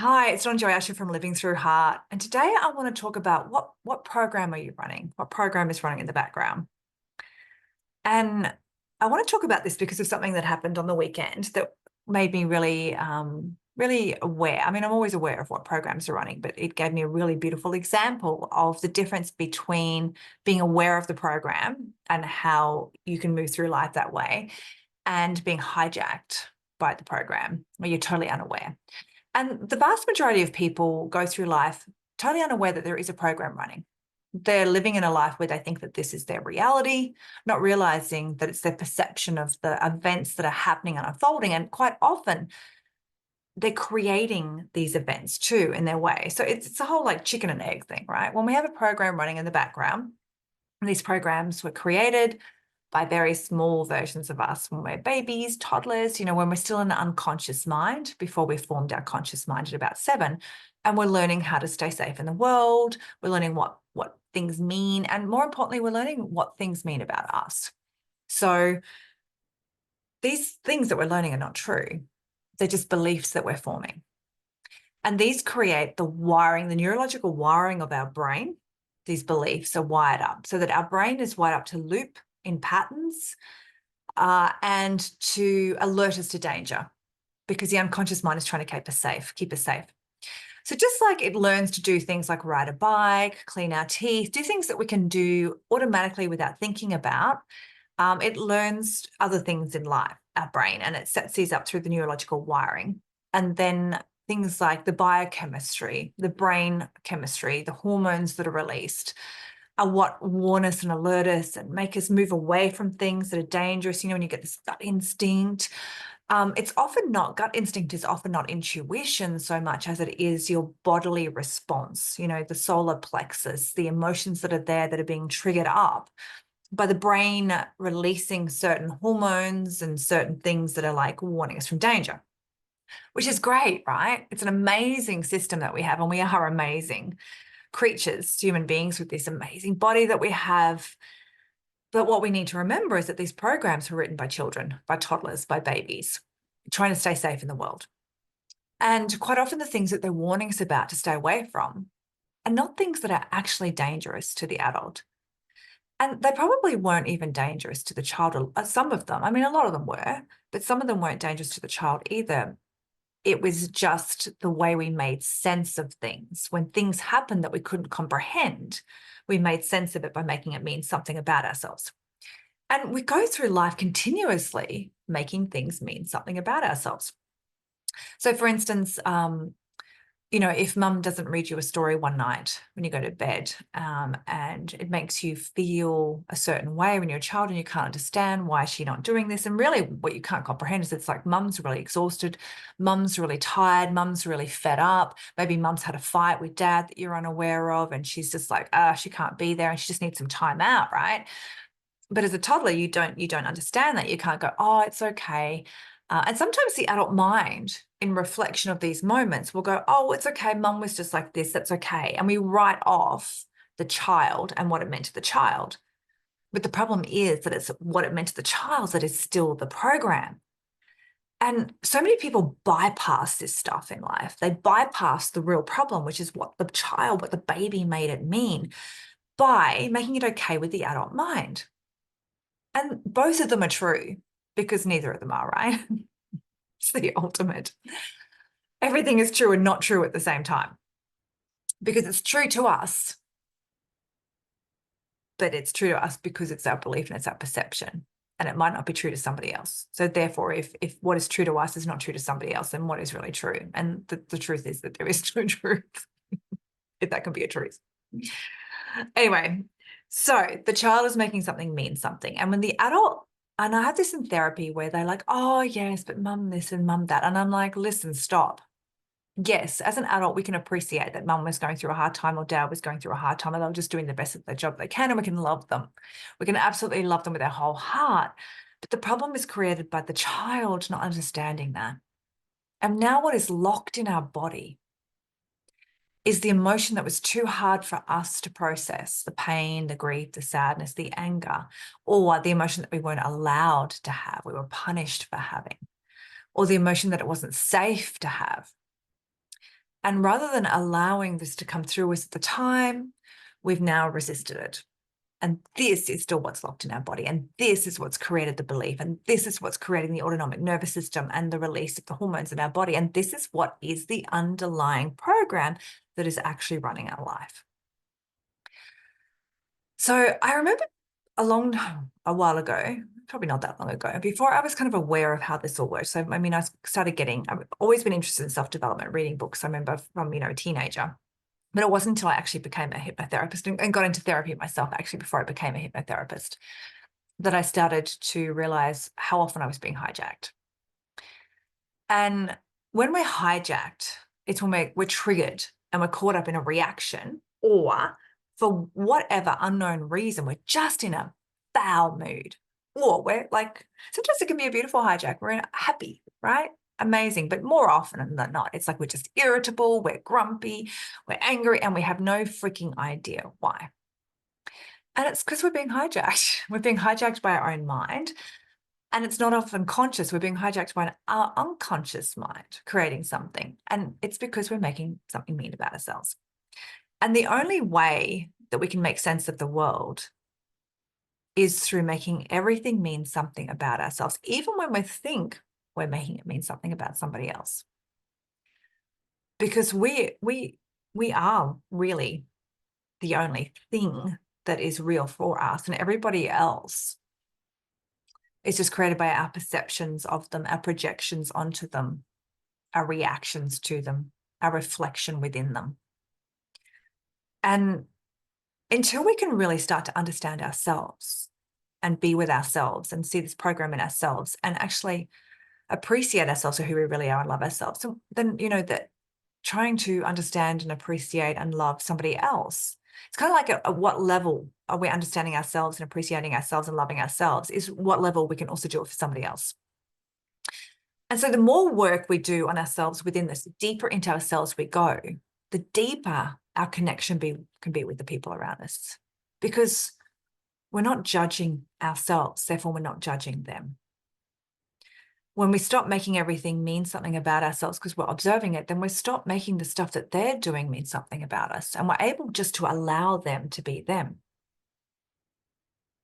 Hi, it's Joy Asher from Living Through Heart. And today I want to talk about what program are you running? What program is running in the background? And I want to talk about this because of something that happened on the weekend that made me really aware. I mean, I'm always aware of what programs are running, but it gave me a really beautiful example of the difference between being aware of the program and how you can move through life that way and being hijacked by the program where you're totally unaware. And the vast majority of people go through life totally unaware that there is a program running. They're living in a life where they think that this is their reality, not realizing that it's their perception of the events that are happening and unfolding. And quite often, they're creating these events too in their way. So it's a whole like chicken and egg thing, right? When we have a program running in the background, and these programs were created by very small versions of us when we're babies, toddlers, when we're still in an unconscious mind before we formed our conscious mind at about 7. And we're learning how to stay safe in the world. We're learning what things mean. And more importantly, we're learning what things mean about us. So these things that we're learning are not true. They're just beliefs that we're forming. And these create the wiring, the neurological wiring of our brain. These beliefs are wired up so that our brain is wired up to loop in patterns and to alert us to danger because the unconscious mind is trying to keep us safe. So just like it learns to do things like ride a bike, clean our teeth, do things that we can do automatically without thinking about, it learns other things in life, our brain, and it sets these up through the neurological wiring. And then things like the biochemistry, the brain chemistry, the hormones that are released are what warn us and alert us and make us move away from things that are dangerous. When you get this gut instinct, gut instinct is often not intuition so much as it is your bodily response, the solar plexus, the emotions that are there that are being triggered up by the brain releasing certain hormones and certain things that are like warning us from danger, which is great, right? It's an amazing system that we have, and we are amazing creatures, human beings with this amazing body that we have. But what we need to remember is that these programs were written by children, by toddlers, by babies, trying to stay safe in the world. And quite often the things that they're warning us about to stay away from are not things that are actually dangerous to the adult. And they probably weren't even dangerous to the child. Some of them, I mean, a lot of them were, but some of them weren't dangerous to the child either. It was just the way we made sense of things. When things happened that we couldn't comprehend, we made sense of it by making it mean something about ourselves. And we go through life continuously making things mean something about ourselves. So, for instance, if mum doesn't read you a story one night when you go to bed, and it makes you feel a certain way when you're a child and you can't understand why is she not doing this. And really what you can't comprehend is it's like mum's really exhausted, mum's really tired, mum's really fed up. Maybe mum's had a fight with dad that you're unaware of and she's just like, she can't be there and she just needs some time out, right? But as a toddler, you don't understand that. You can't go, oh, it's okay. And sometimes the adult mind, in reflection of these moments, will go, oh, it's okay. Mum was just like this. That's okay. And we write off the child and what it meant to the child. But the problem is that it's what it meant to the child that is still the program. And so many people bypass this stuff in life. They bypass the real problem, which is what the baby made it mean, by making it okay with the adult mind. And both of them are true because neither of them are, right? It's the ultimate. Everything is true and not true at the same time because it's true to us, but it's true to us because it's our belief and it's our perception. And it might not be true to somebody else. So therefore, if what is true to us is not true to somebody else, then what is really true? And the truth is that there is no truth, if that can be a truth. Anyway, so the child is making something mean something. And when the adult, and I have this in therapy where they're like, oh, yes, but mum this and mum that. And I'm like, listen, stop. Yes, as an adult, we can appreciate that mum was going through a hard time or dad was going through a hard time and they were just doing the best of their job they can, and we can love them. We can absolutely love them with our whole heart. But the problem is created by the child not understanding that. And now what is locked in our body is the emotion that was too hard for us to process, the pain, the grief, the sadness, the anger, or the emotion that we weren't allowed to have, we were punished for having, or the emotion that it wasn't safe to have. And rather than allowing this to come through us at the time, we've now resisted it. And this is still what's locked in our body. And this is what's created the belief. And this is what's creating the autonomic nervous system and the release of the hormones in our body. And this is what is the underlying program that is actually running our life. So I remember a while ago, probably not that long ago, before I was kind of aware of how this all works. So, I mean, I've always been interested in self-development, reading books. I remember from, a teenager. But it wasn't until I actually became a hypnotherapist and got into therapy myself, actually, before I became a hypnotherapist, that I started to realize how often I was being hijacked. And when we're hijacked, it's when we're triggered and we're caught up in a reaction, or for whatever unknown reason, we're just in a foul mood. Or we're like, sometimes it can be a beautiful hijack. We're happy, right? Amazing. But more often than not, it's like we're just irritable, we're grumpy, we're angry, and we have no freaking idea why. And it's because we're being hijacked. We're being hijacked by our own mind. And it's not often conscious. We're being hijacked by our unconscious mind creating something. And it's because we're making something mean about ourselves. And the only way that we can make sense of the world is through making everything mean something about ourselves, even when we think we're making it mean something about somebody else. Because we are really the only thing that is real for us, and everybody else is just created by our perceptions of them, our projections onto them, our reactions to them, our reflection within them. And until we can really start to understand ourselves and be with ourselves and see this program in ourselves and actually appreciate ourselves for who we really are and love ourselves, so then, that trying to understand and appreciate and love somebody else, it's kind of like at what level are we understanding ourselves and appreciating ourselves and loving ourselves is what level we can also do it for somebody else. And so the more work we do on ourselves within this, the deeper into ourselves we go, the deeper our connection can be with the people around us, because we're not judging ourselves, therefore we're not judging them. When we stop making everything mean something about ourselves because we're observing it, then we stop making the stuff that they're doing mean something about us. And we're able just to allow them to be them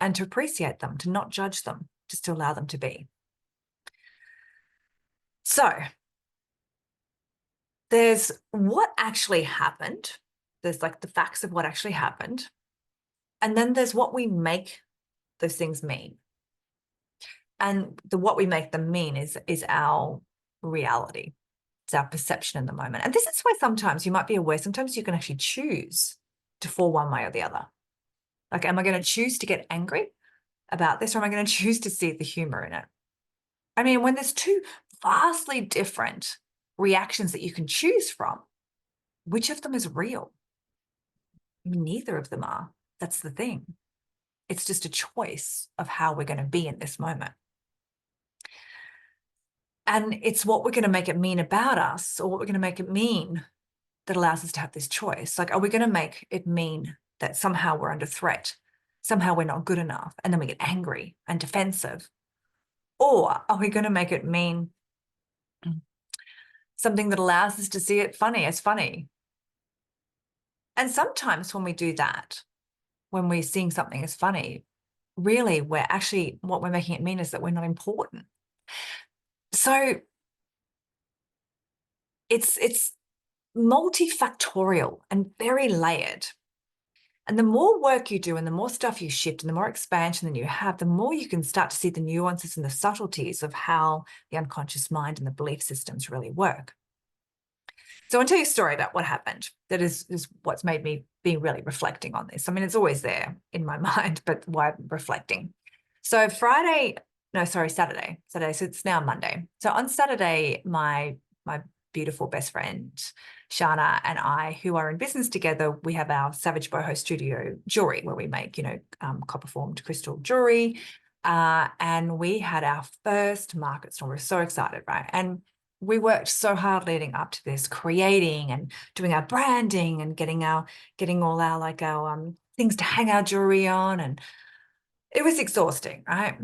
and to appreciate them, to not judge them, just to allow them to be. So there's what actually happened. There's like the facts of what actually happened. And then there's what we make those things mean. And what we make them mean is our reality. It's our perception in the moment. And this is why sometimes you might be aware, sometimes you can actually choose to fall one way or the other. Like, am I going to choose to get angry about this, or am I going to choose to see the humor in it? I mean, when there's two vastly different reactions that you can choose from, which of them is real? I mean, neither of them are. That's the thing. It's just a choice of how we're going to be in this moment. And it's what we're going to make it mean about us, or what we're going to make it mean, that allows us to have this choice. Like, are we going to make it mean that somehow we're under threat, somehow we're not good enough, and then we get angry and defensive? Or are we going to make it mean something that allows us to see it as funny? And sometimes when we do that, when we're seeing something as funny, really what we're making it mean is that we're not important. So it's multifactorial and very layered. And the more work you do and the more stuff you shift and the more expansion that you have, the more you can start to see the nuances and the subtleties of how the unconscious mind and the belief systems really work. So I'll tell you a story about what happened. That is what's made me be really reflecting on this. I mean, it's always there in my mind, but why I'm reflecting. So Saturday. So it's now Monday. So on Saturday, my beautiful best friend, Shana, and I, who are in business together, we have our Savage Boho Studio jewelry where we make, copper formed crystal jewelry. And we had our first market store. We're so excited, right? And we worked so hard leading up to this, creating and doing our branding and getting all our things to hang our jewelry on. And it was exhausting, right?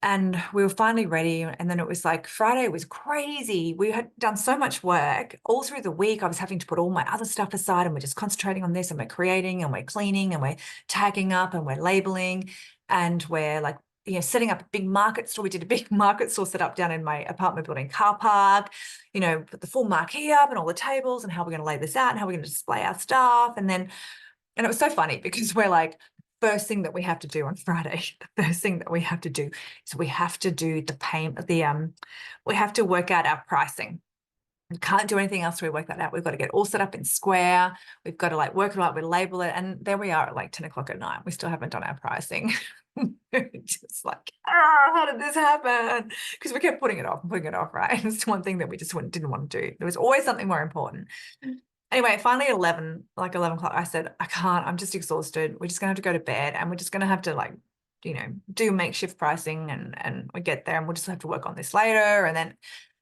And we were finally ready. And then it was like Friday was crazy. We had done so much work all through the week. I was having to put all my other stuff aside and we're just concentrating on this and we're creating and we're cleaning and we're tagging up and we're labeling and we're like, setting up a big market store. We did a big market store set up down in my apartment building car park, put the full marquee up and all the tables and how we're going to lay this out and how we're going to display our stuff. And it was so funny because we're like, first thing that we have to do on Friday, the first thing that we have to do is we have to do the payment, we have to work out our pricing. We can't do anything else till we work that out. We've got to get it all set up in Square. We've got to like work it out, we label it. And there we are at like 10 o'clock at night. We still haven't done our pricing. Just like, how did this happen? Because we kept putting it off and putting it off, right? It's one thing that we just didn't want to do. There was always something more important. Anyway, finally at 11 o'clock, I said, I can't, I'm just exhausted. We're just gonna have to go to bed and we're just gonna have to like, do makeshift pricing and we get there and we'll just have to work on this later. And then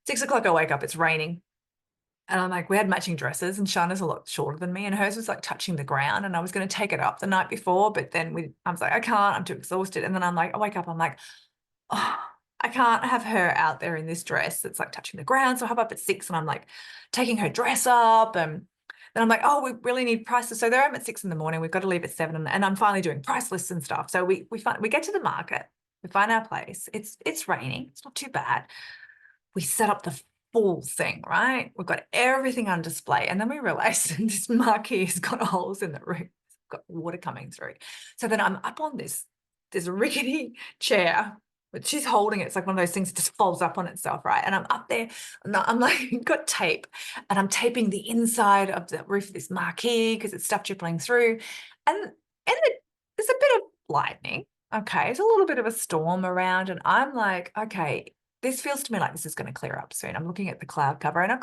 6 o'clock, I wake up, it's raining. And I'm like, we had matching dresses and Shana's a lot shorter than me and hers was like touching the ground and I was going to take it up the night before, but then I was like, I can't, I'm too exhausted. And then I'm like, I wake up, I'm like, oh, I can't have her out there in this dress that's like touching the ground. So I hop up at 6 and I'm like taking her dress up and then I'm like, oh, we really need prices. So there I'm at 6 in the morning. We've got to leave at 7 and I'm finally doing price lists and stuff. So we get to the market, we find our place. It's raining. It's not too bad. We set up the full thing, right? We've got everything on display. And then we realize this marquee has got holes in the roof. It's got water coming through. So then I'm up on this rickety chair, but she's holding it. It's like one of those things that just folds up on itself, right? And I'm up there and I'm like, got tape and I'm taping the inside of the roof of this marquee because it's stuff dribbling through. And there's a bit of lightning. Okay, it's a little bit of a storm around and I'm like, okay, this feels to me like this is going to clear up soon. I'm looking at the cloud cover and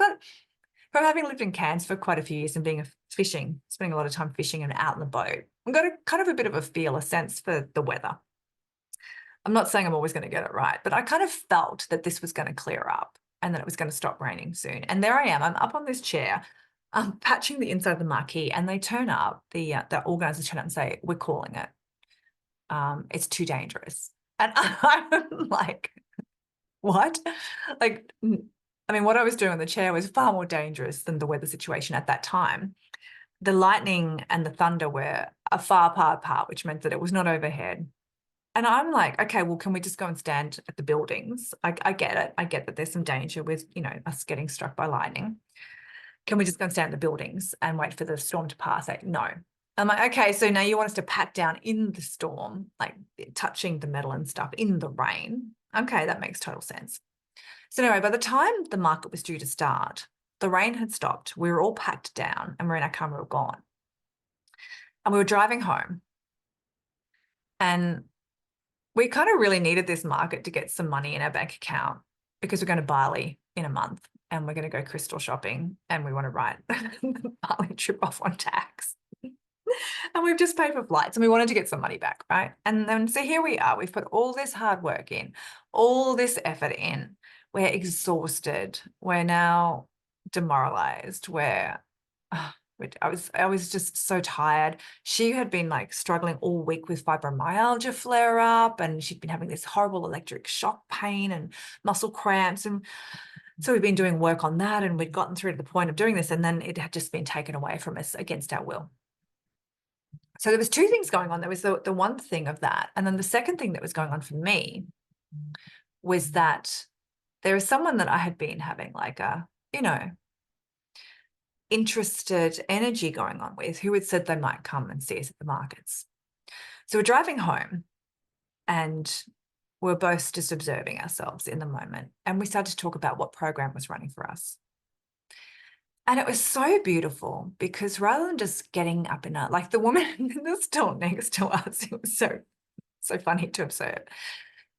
from having lived in Cairns for quite a few years and being spending a lot of time fishing and out in the boat, I've got a kind of a bit of a feel, a sense for the weather. I'm not saying I'm always going to get it right, but I kind of felt that this was going to clear up and that it was going to stop raining soon. And there I am, I'm up on this chair, I'm patching the inside of the marquee and they turn up, the organisers turn up and say, we're calling it. It's too dangerous. And I'm like, what? Like, I mean, what I was doing on the chair was far more dangerous than the weather situation at that time. The lightning and the thunder were a far apart, which meant that it was not overhead. And I'm like, okay, well, can we just go and stand at the buildings? I get it. I get that there's some danger with, us getting struck by lightning. Can we just go and stand at the buildings and wait for the storm to pass? Like, no. I'm like, okay, so now you want us to pat down in the storm, like touching the metal and stuff in the rain. Okay, that makes total sense. So anyway, by the time the market was due to start, the rain had stopped. We were all packed down and we're in our car, we were gone. And we were driving home. And we kind of really needed this market to get some money in our bank account because we're going to Bali in a month and we're going to go crystal shopping and we want to write the Bali trip off on tax. And we've just paid for flights and we wanted to get some money back, right? And then so here we are. We've put all this hard work in, all this effort in. We're exhausted. We're now demoralized. I was just so tired. She had been like struggling all week with fibromyalgia flare up and she'd been having this horrible electric shock pain and muscle cramps. And so we've been doing work on that and we'd gotten through to the point of doing this and then it had just been taken away from us against our will. So there was two things going on. There was the one thing of that. And then the second thing that was going on for me was that there is someone that I had been having like a, interested energy going on with who had said they might come and see us at the markets. So we're driving home and we're both just observing ourselves in the moment. And we started to talk about what program was running for us. And it was so beautiful because rather than just getting up in like the woman in the stall next to us, it was so funny to observe,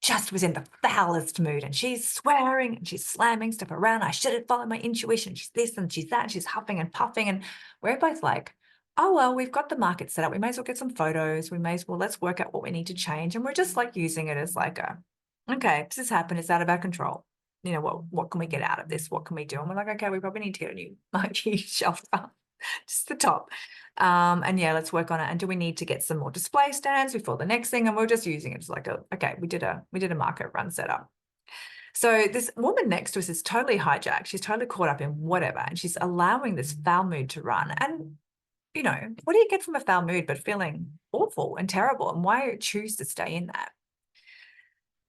just was in the foulest mood and she's swearing and she's slamming stuff around. I should have followed my intuition. She's this and she's that and she's huffing and puffing. And we're both like, oh, well, we've got the market set up. We may as well get some photos. We may as well, let's work out what we need to change. And we're just like using it as like okay, this has happened. It's out of our control. What can we get out of this? What can we do? And we're like, okay, we probably need to get a new marquee shelter, just the top. And yeah, let's work on it. And do we need to get some more display stands before the next thing? And we're just using it as like okay, we did a market run setup. So this woman next to us is totally hijacked. She's totally caught up in whatever, and she's allowing this foul mood to run. And what do you get from a foul mood but feeling awful and terrible? And why choose to stay in that?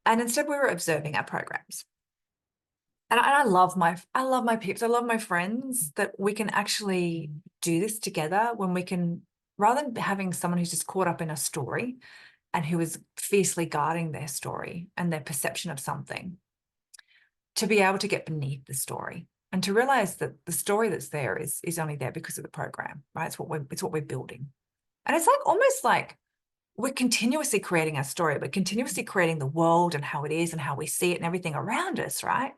And instead, we were observing our programs. And I love my peeps. I love my friends that we can actually do this together when we can, rather than having someone who's just caught up in a story and who is fiercely guarding their story and their perception of something, to be able to get beneath the story and to realize that the story that's there is only there because of the program, right? It's what we're building. And it's like almost like we're continuously creating our story. We're continuously creating the world and how it is and how we see it and everything around us, right?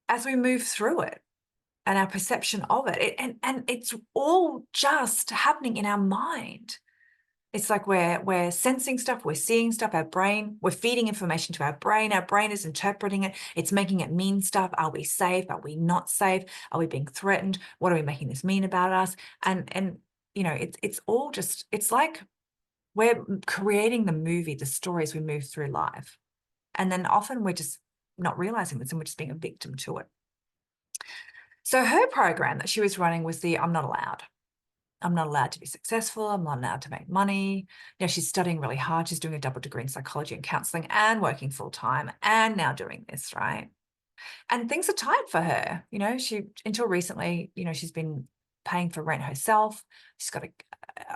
As we move through it and our perception of it. And it's all just happening in our mind. It's like we're sensing stuff, we're seeing stuff, we're feeding information to our brain is interpreting it, it's making it mean stuff. Are we safe? Are we not safe? Are we being threatened? What are we making this mean about us? And it's all just, it's like we're creating the movie, the stories we move through life. And then often we're just not realizing this and we're just being a victim to it. So her program that she was running was the I'm not allowed. I'm not allowed to be successful. I'm not allowed to make money. She's studying really hard. She's doing a double degree in psychology and counseling and working full time and now doing this, right? And things are tight for her. She, until recently, she's been paying for rent herself. She's got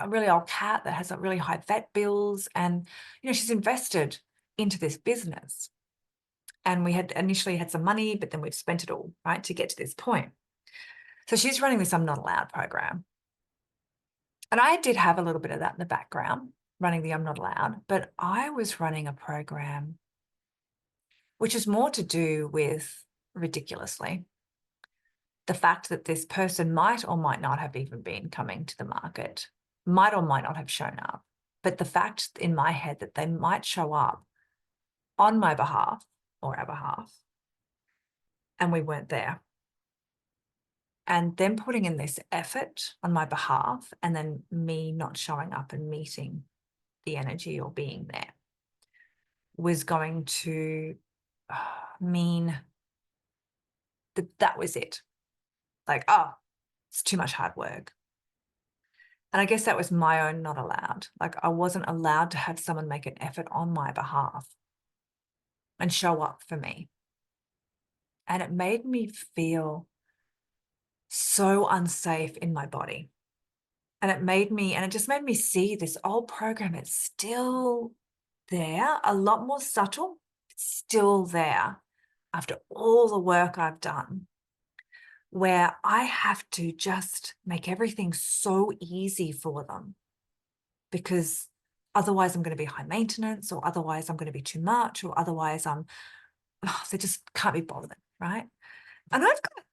a really old cat that has a really high vet bills. And, she's invested into this business. And we had initially had some money, but then we've spent it all, right, to get to this point. So she's running this I'm Not Allowed program. And I did have a little bit of that in the background, running the I'm Not Allowed, but I was running a program which is more to do with, ridiculously, the fact that this person might or might not have even been coming to the market, might or might not have shown up. But the fact in my head that they might show up on my behalf or our behalf, and we weren't there. And them putting in this effort on my behalf and then me not showing up and meeting the energy or being there was going to mean that was it. Like, it's too much hard work. And I guess that was my own not allowed. Like, I wasn't allowed to have someone make an effort on my behalf and show up for me. And it made me feel so unsafe in my body. And it just made me see this old program. It's still there, a lot more subtle. It's still there after all the work I've done, where I have to just make everything so easy for them, because otherwise I'm going to be high maintenance, or otherwise I'm going to be too much, or otherwise they just can't be bothered, right? And I've got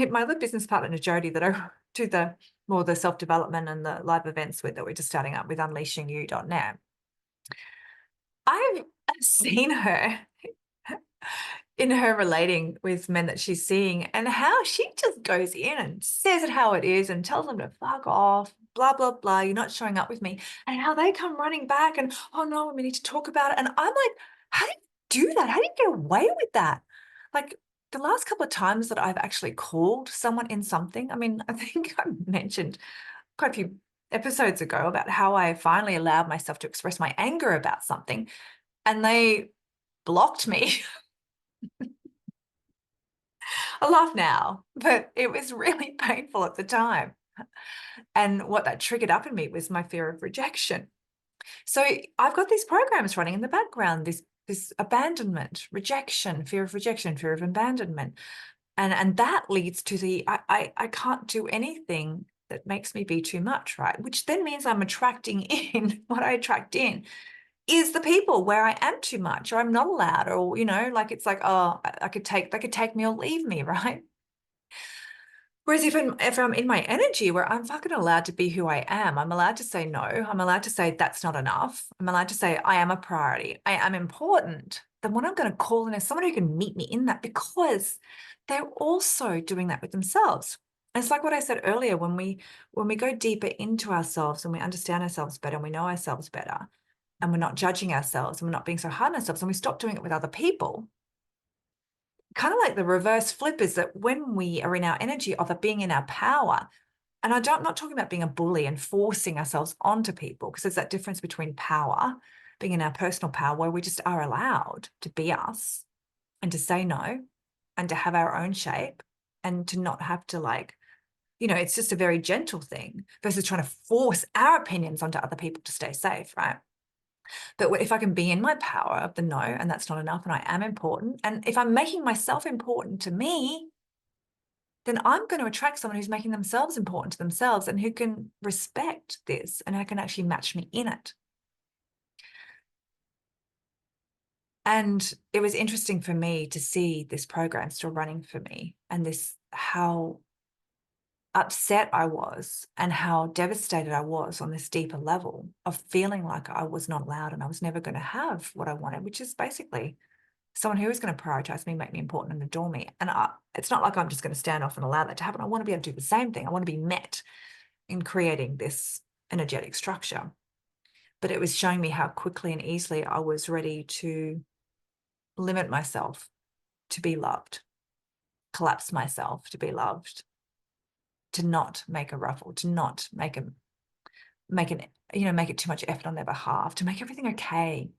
my other business partner, Jody, that I do the self-development and the live events with, that we're just starting up with unleashingyou.net. I've seen her in her relating with men that she's seeing, and how she just goes in and says it how it is and tells them to fuck off, blah, blah, blah, you're not showing up with me, and how they come running back and, oh no, we need to talk about it. And I'm like, how do you do that? How do you get away with that? Like, the last couple of times that I've actually called someone in something, I mean, I think I mentioned quite a few episodes ago about how I finally allowed myself to express my anger about something, and they blocked me. I laugh now, but it was really painful at the time. And what that triggered up in me was my fear of rejection. So I've got these programs running in the background, this abandonment, rejection, fear of abandonment. And that leads to the I can't do anything that makes me be too much, right? Which then means I'm attracting in what I attract in is the people where I am too much, or I'm not allowed, or, like, it's like, oh, they could take me or leave me, right? Whereas if I'm in my energy where I'm fucking allowed to be who I am, I'm allowed to say no, I'm allowed to say that's not enough, I'm allowed to say I am a priority, I am important, then what I'm going to call in is someone who can meet me in that, because they're also doing that with themselves. It's like what I said earlier, when we go deeper into ourselves and we understand ourselves better and we know ourselves better and we're not judging ourselves and we're not being so hard on ourselves and we stop doing it with other people, kind of like the reverse flip is that when we are in our energy of it being in our power, and I'm not talking about being a bully and forcing ourselves onto people, because there's that difference between power, being in our personal power, where we just are allowed to be us and to say no and to have our own shape and to not have to like, it's just a very gentle thing versus trying to force our opinions onto other people to stay safe, right? But if I can be in my power of the no, and that's not enough, and I am important, and if I'm making myself important to me, then I'm going to attract someone who's making themselves important to themselves and who can respect this and who can actually match me in it. And it was interesting for me to see this program still running for me and this, how upset I was and how devastated I was on this deeper level of feeling like I was not allowed and I was never going to have what I wanted, which is basically someone who is going to prioritize me, make me important and adore me. And it's not like I'm just going to stand off and allow that to happen. I want to be able to do the same thing. I want to be met in creating this energetic structure. But it was showing me how quickly and easily I was ready to limit myself to be loved, collapse myself to be loved, to not make a ruffle, to not make it too much effort on their behalf, to make everything okay.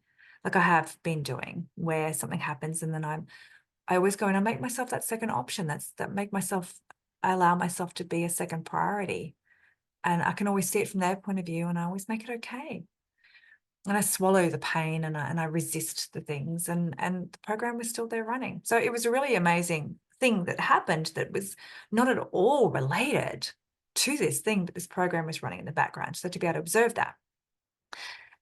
Like I have been doing, where something happens and then I always go and I make myself that second option. I allow myself to be a second priority. And I can always see it from their point of view and I always make it okay. And I swallow the pain and I resist the things and the program was still there running. So it was a really amazing thing that happened that was not at all related to this thing, but this program was running in the background. So to be able to observe that.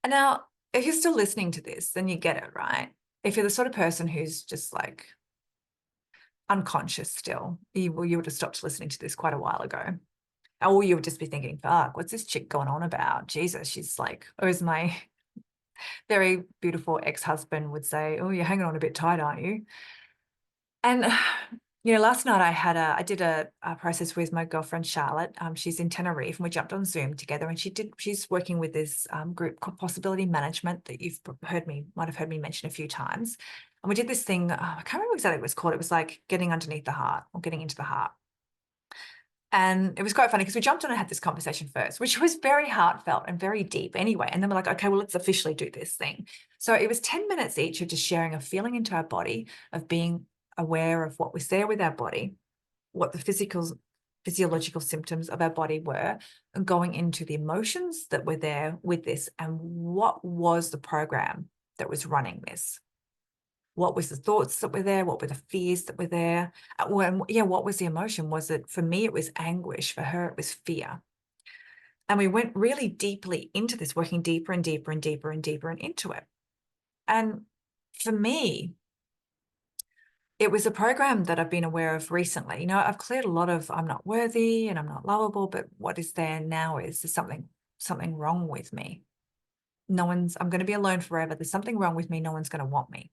And now, if you're still listening to this, then you get it, right? If you're the sort of person who's just like unconscious still, you would have stopped listening to this quite a while ago. Or you would just be thinking, fuck, what's this chick going on about? Jesus, she's like, or as my very beautiful ex-husband would say, oh, you're hanging on a bit tight, aren't you? And last night I did a process with my girlfriend Charlotte. She's in Tenerife, and we jumped on Zoom together. And she's working with this group called Possibility Management that might have heard me mention a few times. And we did this thing. I can't remember exactly what it was called. It was like getting underneath the heart or getting into the heart. And it was quite funny because we jumped on and had this conversation first, which was very heartfelt and very deep anyway. And then we're like, okay, well, let's officially do this thing. So it was 10 minutes each of just sharing a feeling into our body, of being aware of what was there with our body, what the physiological symptoms of our body were, and going into the emotions that were there with this and what was the program that was running this. What was the thoughts that were there? What were the fears that were there? What was the emotion? For me, it was anguish. For her, it was fear. And we went really deeply into this, working deeper and deeper and deeper and deeper and into it. And for me, it was a program that I've been aware of recently. I've cleared a lot of I'm not worthy and I'm not lovable, but what is there now is there's something wrong with me. I'm going to be alone forever. There's something wrong with me. No one's going to want me.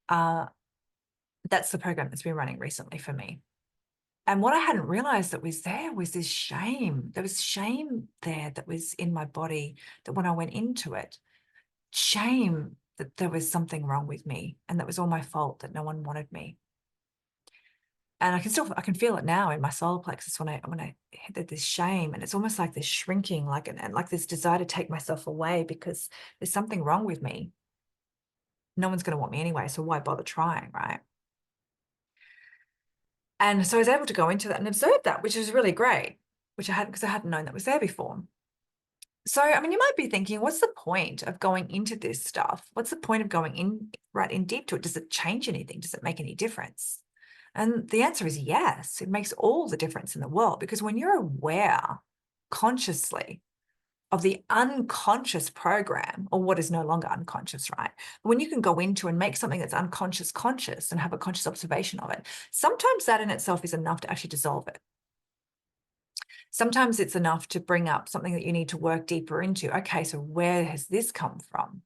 That's the program that's been running recently for me. And what I hadn't realized that was there was this shame. There was shame there that was in my body, that when I went into it, shame that there was something wrong with me and that was all my fault, that no one wanted me. And I can feel it now in my solar plexus when I hit this shame, and it's almost like this shrinking, and like this desire to take myself away because there's something wrong with me. No one's going to want me anyway, so why bother trying, right? And so I was able to go into that and observe that, which was really great, because I hadn't known that was there before. So, I mean, you might be thinking, what's the point of going into this stuff? What's the point of going in right in deep to it? Does it change anything? Does it make any difference? And the answer is yes, it makes all the difference in the world, because when you're aware consciously of the unconscious program, or what is no longer unconscious, right? When you can go into and make something that's unconscious conscious and have a conscious observation of it, sometimes that in itself is enough to actually dissolve it. Sometimes it's enough to bring up something that you need to work deeper into. Okay, so where has this come from?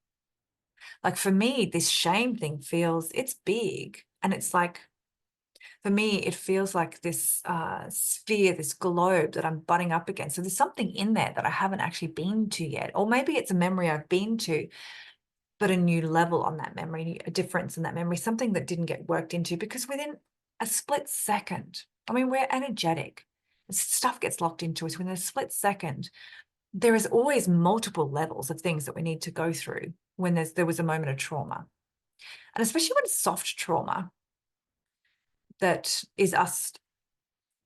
Like for me, this shame thing it's big, and it's like, For me, it feels like this sphere, this globe that I'm butting up against. So there's something in there that I haven't actually been to yet. Or maybe it's a memory I've been to, but a new level on that memory, a difference in that memory, something that didn't get worked into, because within a split second, I mean, we're energetic. Stuff gets locked into us within a split second. There is always multiple levels of things that we need to go through when there was a moment of trauma. And especially when it's soft trauma, that is us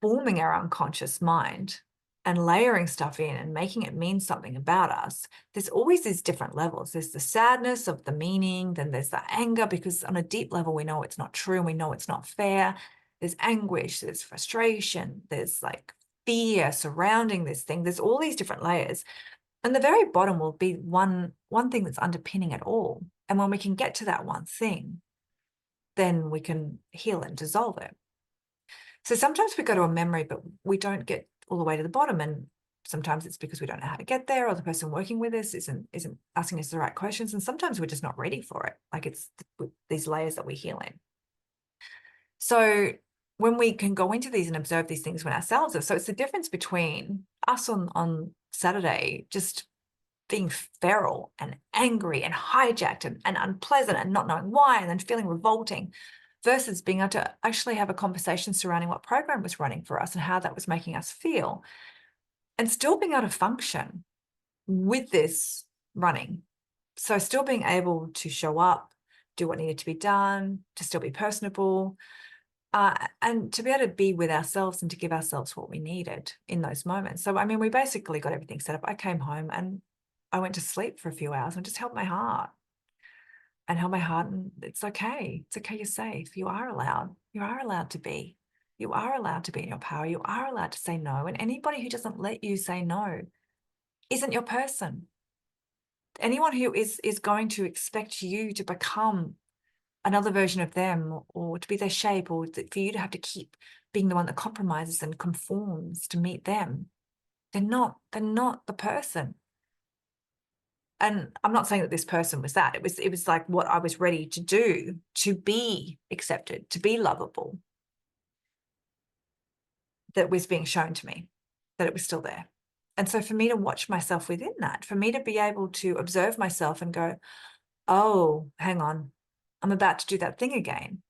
forming our unconscious mind and layering stuff in and making it mean something about us. There's always these different levels. There's the sadness of the meaning, then there's the anger, because on a deep level, we know it's not true and we know it's not fair. There's anguish, there's frustration, there's like fear surrounding this thing. There's all these different layers. And the very bottom will be one thing that's underpinning it all. And when we can get to that one thing, then we can heal and dissolve it. So sometimes we go to a memory, but we don't get all the way to the bottom. And sometimes it's because we don't know how to get there, or the person working with us isn't asking us the right questions. And sometimes we're just not ready for it. Like it's these layers that we heal in. So when we can go into these and observe these things when ourselves are, so it's the difference between us on Saturday just being feral and angry and hijacked and unpleasant and not knowing why, and then feeling revolting, versus being able to actually have a conversation surrounding what program was running for us and how that was making us feel, and still being able to function with this running. So still being able to show up, do what needed to be done, to still be personable, and to be able to be with ourselves and to give ourselves what we needed in those moments. So, I mean, we basically got everything set up. I came home and I went to sleep for a few hours and just held my heart. And it's okay. It's okay. You're safe. You are allowed. You are allowed to be. You are allowed to be in your power. You are allowed to say no. And anybody who doesn't let you say no isn't your person. Anyone who is going to expect you to become another version of them, or to be their shape, or for you to have to keep being the one that compromises and conforms to meet them, they're not the person. And I'm not saying that this person was that. It was like what I was ready to do to be accepted, to be lovable, that was being shown to me, that it was still there. And so for me to watch myself within that, for me to be able to observe myself and go, oh, hang on, I'm about to do that thing again.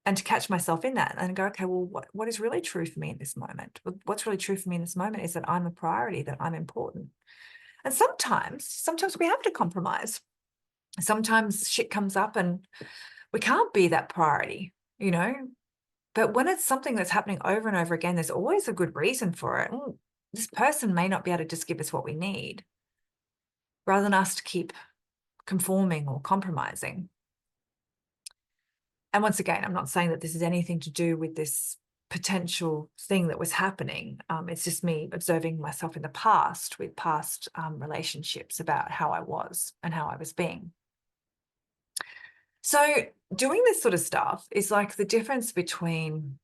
And to catch myself in that and go, okay, well, what is really true for me in this moment? What's really true for me in this moment is that I'm a priority, that I'm important. And sometimes we have to compromise. Sometimes shit comes up and we can't be that priority, you know. But when it's something that's happening over and over again, there's always a good reason for it. This person may not be able to just give us what we need, rather than us to keep conforming or compromising. And once again, I'm not saying that this is anything to do with this potential thing that was happening. It's just me observing myself in the past with past relationships about how I was and how I was being. So doing this sort of stuff is like the difference between,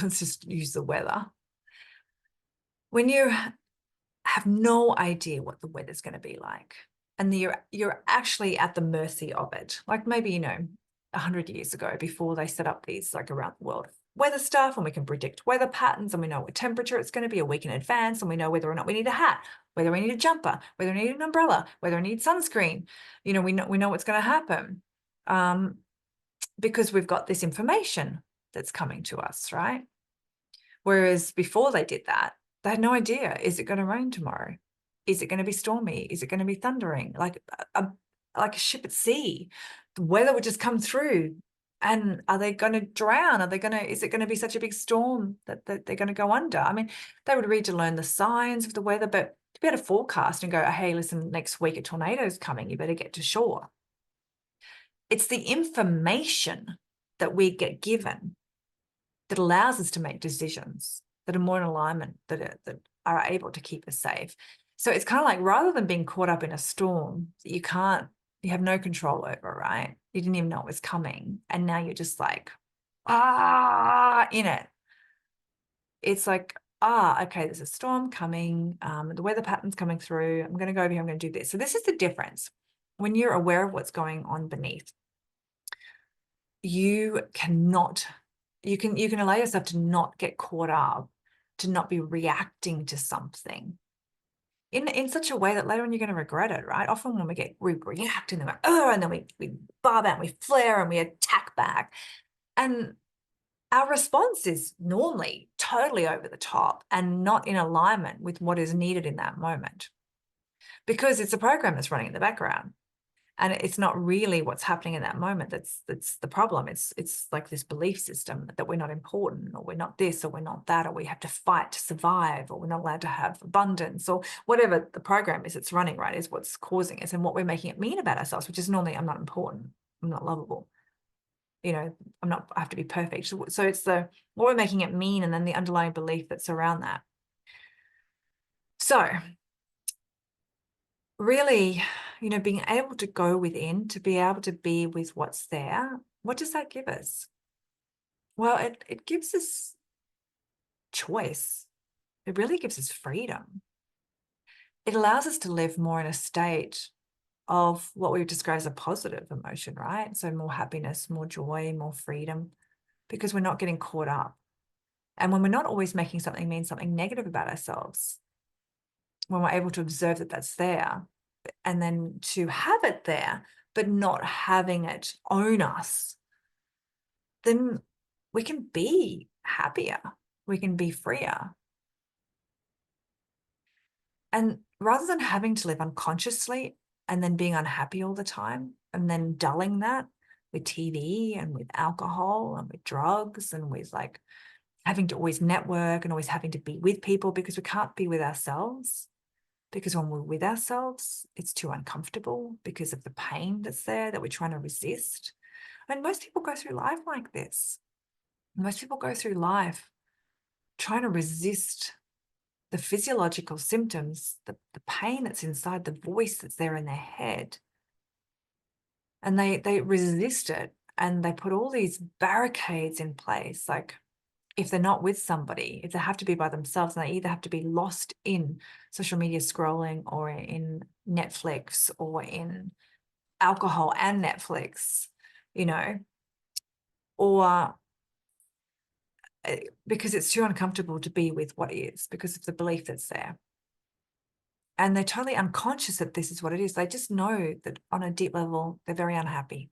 let's just use the weather. When you have no idea what the weather's going to be like, and you're actually at the mercy of it. Like maybe, 100 years ago, before they set up these like around the world weather stuff, and we can predict weather patterns, and we know what temperature it's going to be a week in advance, and we know whether or not we need a hat, whether we need a jumper, whether we need an umbrella, whether we need sunscreen. We know what's going to happen, because we've got this information that's coming to us, right? Whereas before they did that, they had no idea. Is it going to rain tomorrow? Is it going to be stormy? Is it going to be thundering? Like a ship at sea. The weather would just come through. And are they going to drown? Is it going to be such a big storm that they're going to go under? I mean, they would read to learn the signs of the weather, but to be able to forecast and go, hey, listen, next week a tornado is coming, you better get to shore. It's the information that we get given that allows us to make decisions that are more in alignment, that are able to keep us safe. So it's kind of like, rather than being caught up in a storm that you have no control over, right? You didn't even know it was coming. And now you're just like, in it. It's like, okay, there's a storm coming. The weather pattern's coming through. I'm going to go over here. I'm going to do this. So this is the difference when you're aware of what's going on beneath. you cannot, you can allow yourself to not get caught up, to not be reacting to something in such a way that later on you're going to regret it, right? Often when we react and then and then we barb out and we flare and we attack back. And our response is normally totally over the top and not in alignment with what is needed in that moment, because it's a program that's running in the background. And it's not really what's happening in that moment that's the problem. It's like this belief system that we're not important, or we're not this, or we're not that, or we have to fight to survive, or we're not allowed to have abundance, or whatever the program is that's running, right, is what's causing us, and what we're making it mean about ourselves, which is normally, I'm not important, I'm not lovable, I have to be perfect. So it's what we're making it mean, and then the underlying belief that's around that. So really, being able to go within, to be able to be with what's there, what does that give us? Well, it gives us choice. It really gives us freedom. It allows us to live more in a state of what we would describe as a positive emotion, right? So more happiness, more joy, more freedom, because we're not getting caught up. And when we're not always making something mean something negative about ourselves, when we're able to observe that that's there, and then to have it there, but not having it own us, then we can be happier. We can be freer. And rather than having to live unconsciously and then being unhappy all the time and then dulling that with TV and with alcohol and with drugs and with like having to always network and always having to be with people because we can't be with ourselves. Because when we're with ourselves, it's too uncomfortable because of the pain that's there that we're trying to resist. And most people go through life like this. Most people go through life trying to resist the physiological symptoms, the pain that's inside, the voice that's there in their head. And they resist it, and they put all these barricades in place. Like if they're not with somebody, if they have to be by themselves, and they either have to be lost in social media scrolling or in Netflix or in alcohol and Netflix, or because it's too uncomfortable to be with what is, because of the belief that's there. And they're totally unconscious that this is what it is. They just know that on a deep level, they're very unhappy.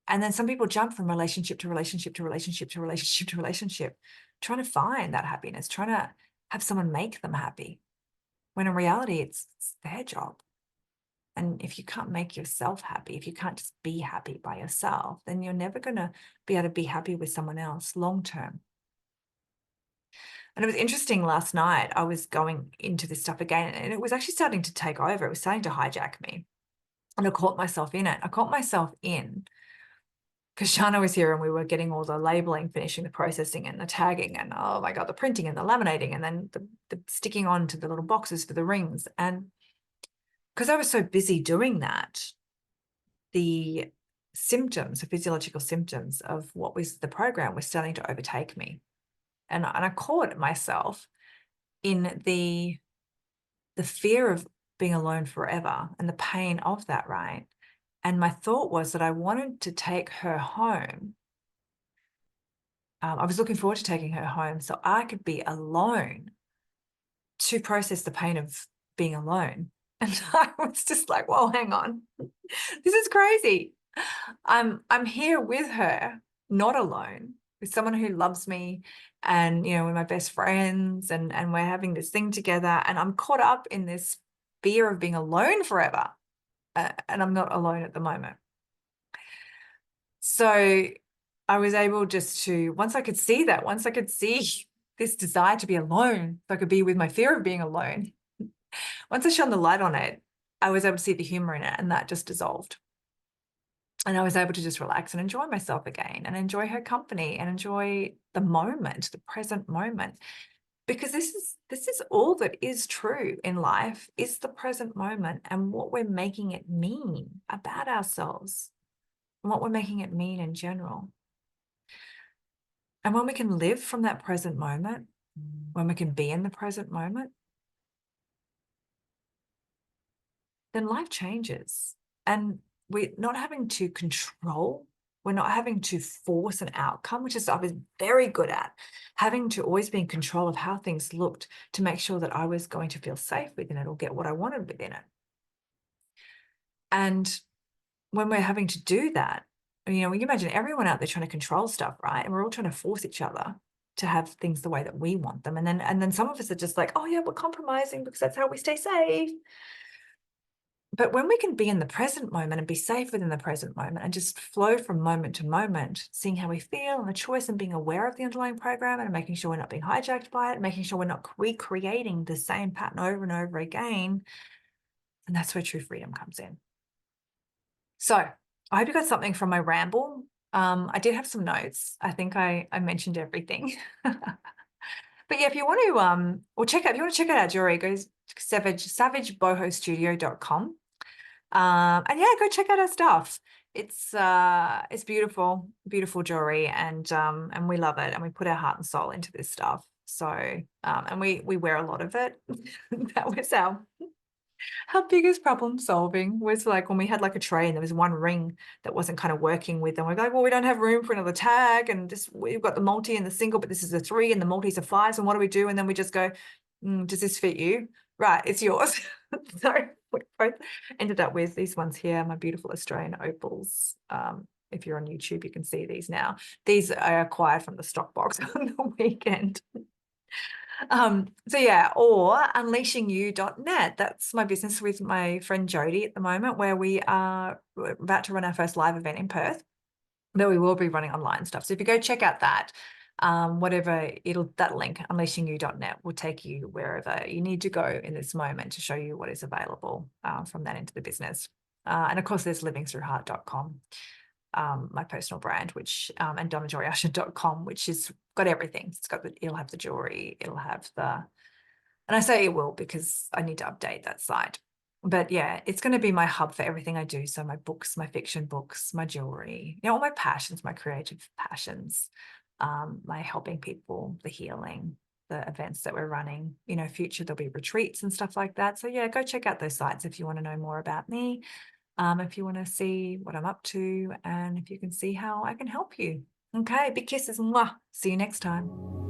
And then some people jump from relationship to relationship to relationship to relationship to relationship, trying to find that happiness, trying to have someone make them happy, when in reality, it's their job. And if you can't make yourself happy, if you can't just be happy by yourself, then you're never going to be able to be happy with someone else long term. And it was interesting, last night, I was going into this stuff again, and it was actually starting to take over. It was starting to hijack me. And I caught myself in it. I caught myself in because Shana was here and we were getting all the labeling, finishing the processing and the tagging and, oh my God, the printing and the laminating and then the sticking on to the little boxes for the rings. And because I was so busy doing that, the symptoms, the physiological symptoms of what was the program was starting to overtake me. And I caught myself in the fear of being alone forever and the pain of that, right? And my thought was that I wanted to take her home. I was looking forward to taking her home so I could be alone to process the pain of being alone. And I was just like, whoa, hang on. This is crazy. I'm here with her, not alone, with someone who loves me, and we're my best friends, and we're having this thing together, and I'm caught up in this fear of being alone forever. And I'm not alone at the moment. So I was able just to, once I could see this desire to be alone, so I could be with my fear of being alone. Once I shone the light on it, I was able to see the humor in it, and that just dissolved. And I was able to just relax and enjoy myself again, and enjoy her company, and enjoy the moment, the present moment. Because this is all that is true in life, is the present moment and what we're making it mean about ourselves and what we're making it mean in general. And when we can live from that present moment, when we can be in the present moment, then life changes. And we're not having to control We're not having to force an outcome, which is I was very good at, having to always be in control of how things looked to make sure that I was going to feel safe within it or get what I wanted within it. And when we're having to do that, you know, when you imagine everyone out there trying to control stuff, right? And we're all trying to force each other to have things the way that we want them. And then some of us are just like, oh yeah, we're compromising because that's how we stay safe. But when we can be in the present moment and be safe within the present moment and just flow from moment to moment, seeing how we feel and the choice and being aware of the underlying program and making sure we're not being hijacked by it, making sure we're not recreating the same pattern over and over again. And that's where true freedom comes in. So I hope you got something from my ramble. I did have some notes. I think I mentioned everything. But yeah, if you want to, or check out, if you want to check out our jewelry, go to savagebohostudio.com. And yeah, go check out our stuff. It's beautiful, beautiful jewelry, and we love it, and we put our heart and soul into this stuff. So, and we wear a lot of it. That was our biggest problem solving was like when we had like a tray and there was one ring that wasn't kind of working with them. We're like, well, we don't have room for another tag, and this we've got the multi and the single, but this is a 3 and the multi's a 5. So what do we do? And then we just go, does this fit you? Right, it's yours. So we both ended up with these ones here, my beautiful Australian opals. If you're on YouTube, you can see these now. These are acquired from the stock box on the weekend. So yeah, or unleashingyou.net. That's my business with my friend Jody at the moment, where we are about to run our first live event in Perth, though we will be running online stuff. So if you go check out that, that link, unleashingyou.net, will take you wherever you need to go in this moment to show you what is available from that into the business. And of course, there's livingthroughheart.com. My personal brand, which and donnajoyusher.com, which has got everything. It'll have the jewelry, it'll have and I say it will because I need to update that site. But yeah, it's going to be my hub for everything I do. So my books, my fiction books, my jewelry, you know, all my passions, my creative passions, my helping people, the healing, the events that we're running, you know, future there'll be retreats and stuff like that. So yeah, go check out those sites if you want to know more about me. If you want to see what I'm up to, and if you can see how I can help you. Okay, big kisses. Mwah. See you next time.